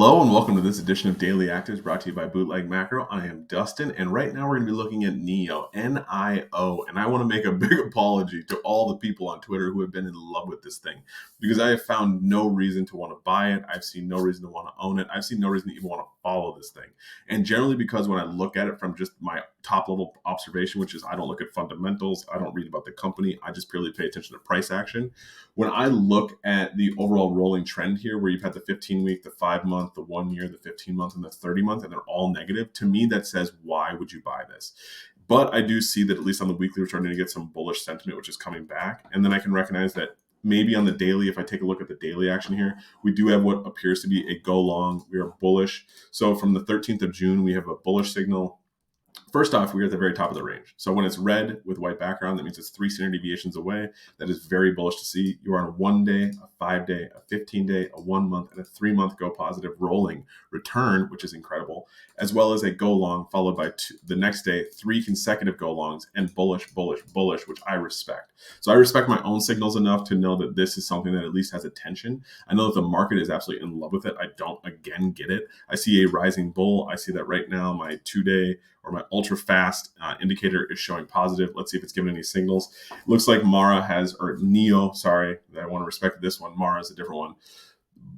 Hello and welcome to this edition of Daily Actives brought to you by Bootleg Macro. I am Dustin, and right now we're going to be looking at NIO, N-I-O, and I want to make a big apology to all the people on Twitter who have been in love with this thing because I have found no reason to want to buy it. I've seen no reason to want to own it. I've seen no reason to even want to follow this thing. And generally because when I look at it from just my top level observation, which is I don't look at fundamentals, I don't read about the company, I just purely pay attention to price action. When I look at the overall rolling trend here, where you've had the 15-week, the 5-month, the 1 year, the 15-month, and the 30-month, and they're all negative, to me that says, why would you buy this? But I do see that at least on the weekly, we're starting to get some bullish sentiment, which is coming back. And then I can recognize that maybe on the daily, if I take a look at the daily action here, we do have what appears to be a go long. We are bullish. So from the 13th of June, we have a bullish signal. First off, we're at the very top of the range. So when it's red with white background, that means it's 3 standard deviations away. That is very bullish to see. You are on a 1 day, a 5 day, a 15 day, a 1 month, and a 3 month go positive rolling return, which is incredible, as well as a go long followed by the next day, 3 consecutive go longs and bullish, bullish, bullish, which I respect. So I respect my own signals enough to know that this is something that at least has attention. I know that the market is absolutely in love with it. I don't, again, get it. I see a rising bull. I see that right now my 2 day or my ultra fast indicator is showing positive. Let's see if it's giving any signals. It looks like Mara has, or NIO, sorry, I want to respect this one. Mara is a different one.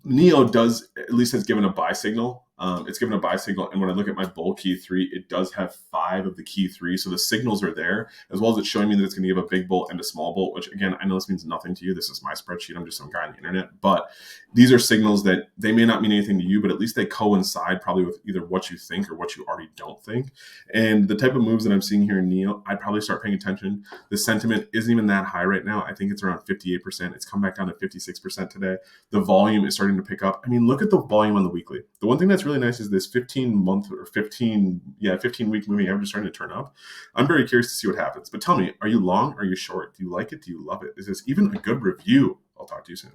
NIO does, at least has given a buy signal. It's given a buy signal. And when I look at my bull key 3, it does have 5 of the key 3. So the signals are there, as well as it's showing me that it's going to give a big bull and a small bull, which again, I know this means nothing to you. This is my spreadsheet. I'm just some guy on the internet. But these are signals that they may not mean anything to you, but at least they coincide probably with either what you think or what you already don't think. And the type of moves that I'm seeing here in NIO, I'd probably start paying attention. The sentiment isn't even that high right now. I think it's around 58%. It's come back down to 56% today. The volume is starting to pick up. I mean, look at the volume on the weekly. The one thing that's really nice is this 15-month or 15-week moving average is starting to turn up. I'm very curious to see what happens. But tell me, are you long? Are you short? Do you like it? Do you love it? Is this even a good review? I'll talk to you soon.